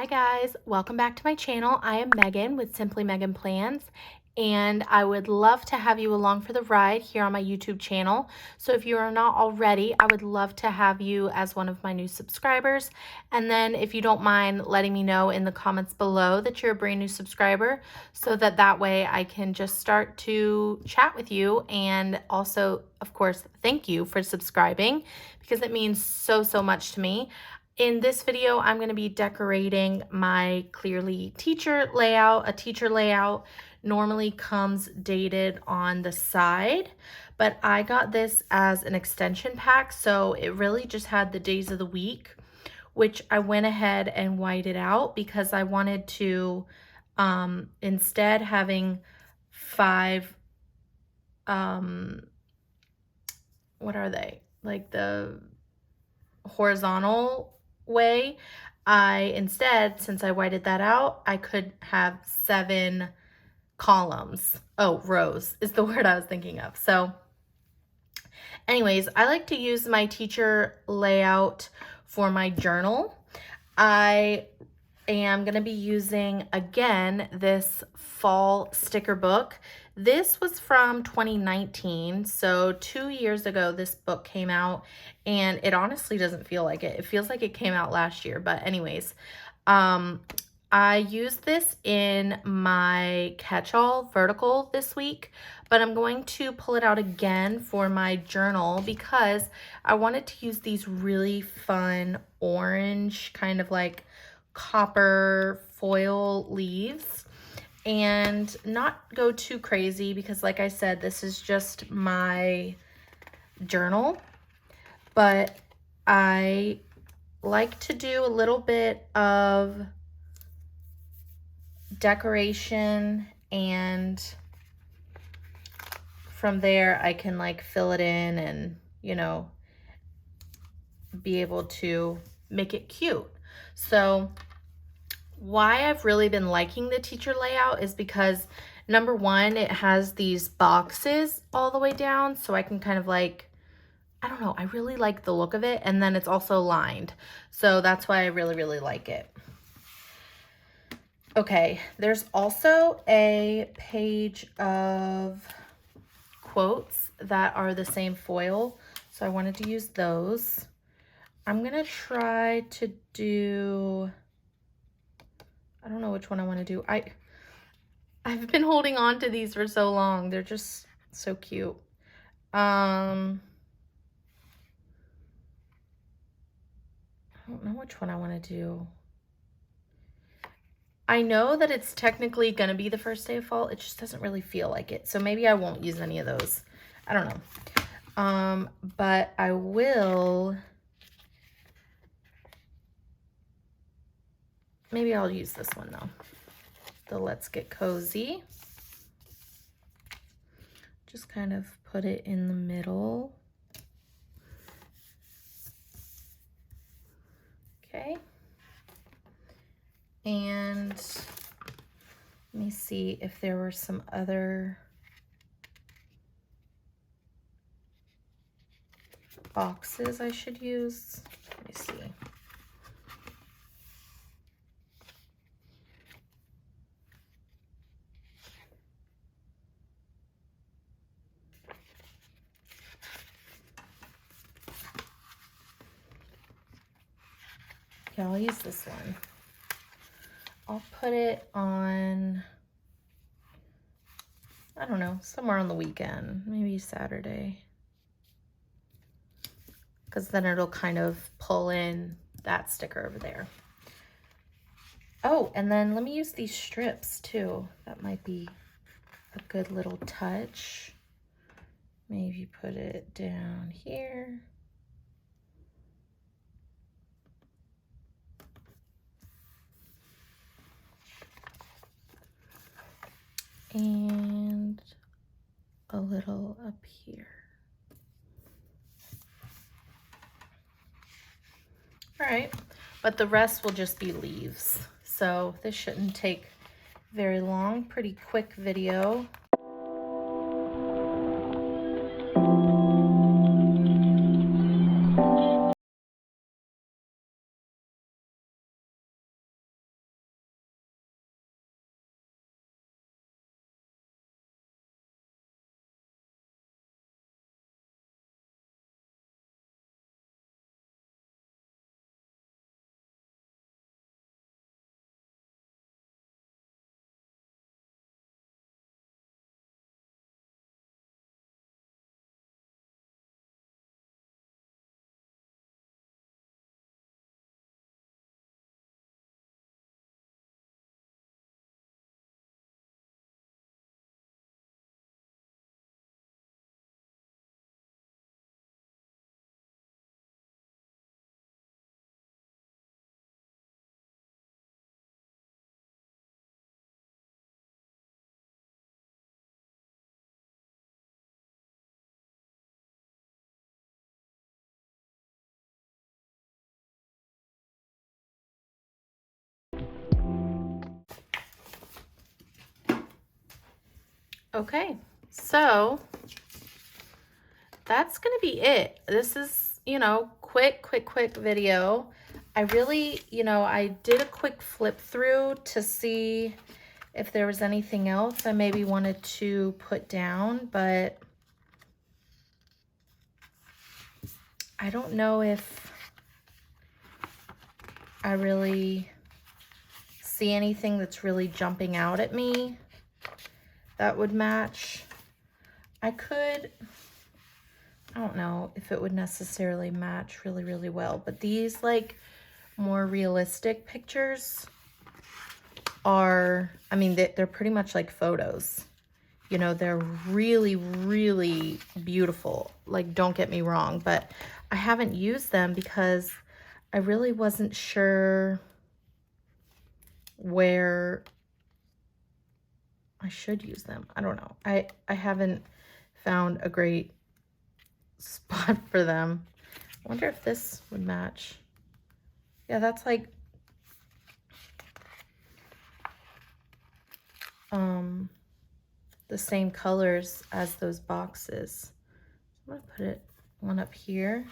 Hi guys, welcome back to my channel. I am Megan with Simply Megan Plans, and I would love to have you along for the ride here on my YouTube channel. So if you are not already, I would love to have you as one of my new subscribers. And then if you don't mind letting me know in the comments below that you're a brand new subscriber, so that way I can just start to chat with you, and also, of course, thank you for subscribing because it means so much to me. In this video, I'm going to be decorating my Clearly teacher layout. A teacher layout normally comes dated on the side, but I got this as an extension pack, so it really just had the days of the week, which I went ahead and whited out because I wanted to, instead having five, what are they? Like the horizontal way, instead, since I whited that out, I could have 7 columns. Oh, rows is the word I was thinking of. So anyways, I like to use my teacher layout for my journal. I am going to be using, again, this fall sticker book. This was from 2019, so 2 years ago this book came out, and it honestly doesn't feel like it. It feels like it came out last year, but anyways, I used this in my catch-all vertical this week, but I'm going to pull it out again for my journal because I wanted to use these really fun orange, kind of like copper foil leaves, and not go too crazy because, like I said, this is just my journal, but I like to do a little bit of decoration, and from there I can like fill it in and, you know, be able to make it cute. So why I've really been liking the teacher layout is because, number one, it has these boxes all the way down, so I can kind of like, I don't know, I really like the look of it, and then it's also lined, so that's why I really like it. Okay, there's also a page of quotes that are the same foil, so I wanted to use those. I'm gonna try to do, I don't know which one I want to do. I've been holding on to these for so long. They're just so cute. I don't know which one I want to do. I know that it's technically going to be the first day of fall. It just doesn't really feel like it. So maybe I won't use any of those. I don't know. But I will. Maybe I'll use this one though. The Let's Get Cozy. Just kind of put it in the middle. Okay. And let me see if there were some other boxes I should use. Let me see. Yeah, I'll use this one. I'll put it on, I don't know, somewhere on the weekend, maybe Saturday, because then it'll kind of pull in that sticker over there. Oh, and then let me use these strips too. That might be a good little touch. Maybe put it down here. And a little up here. All right, but the rest will just be leaves. So this shouldn't take very long, pretty quick video. Okay, so that's gonna be it. This is, you know, quick video. I really, you know, I did a quick flip through to see if there was anything else I maybe wanted to put down, but I don't know if I really see anything that's really jumping out at me that would match. I don't know if it would necessarily match really well, but these like more realistic pictures are, I mean, they're pretty much like photos. You know, they're really beautiful. Like, don't get me wrong, but I haven't used them because I really wasn't sure where I should use them. I don't know. I haven't found a great spot for them. I wonder if this would match. Yeah, that's like the same colors as those boxes. I'm gonna put it one up here.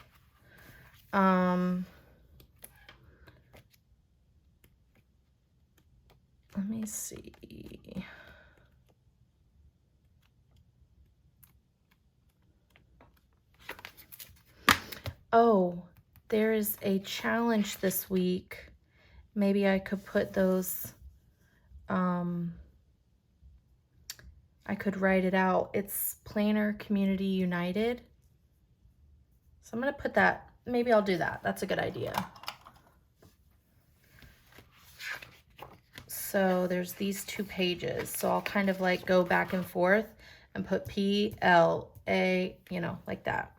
Let me see. Oh, there is a challenge this week. Maybe I could put those, I could write it out. It's Planner Community United. So I'm gonna put that, maybe I'll do that. That's a good idea. So there's these 2 pages. So I'll kind of like go back and forth and put PLA, you know, like that.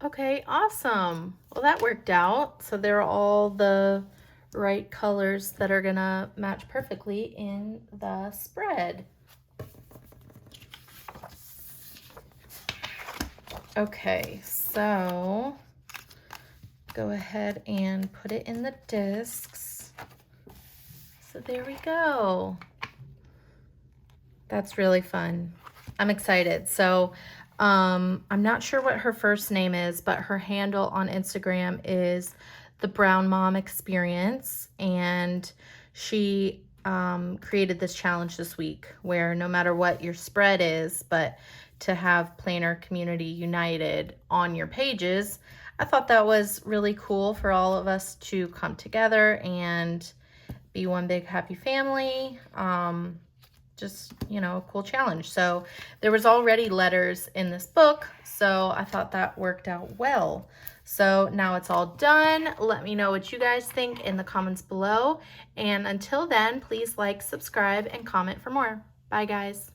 Okay, awesome. Well, that worked out. So they're all the right colors that are gonna match perfectly in the spread. Okay, so go ahead and put it in the discs. So there we go. That's really fun. I'm excited. So I'm not sure what her first name is, but her handle on Instagram is the Brown Mom Experience, and she created this challenge this week where no matter what your spread is, but to have Planner Community United on your pages. I thought that was really cool for all of us to come together and be one big happy family. Just, you know, a cool challenge. So there was already letters in this book, so I thought that worked out well. So now it's all done. Let me know what you guys think in the comments below. And until then, please like, subscribe, and comment for more. Bye, guys.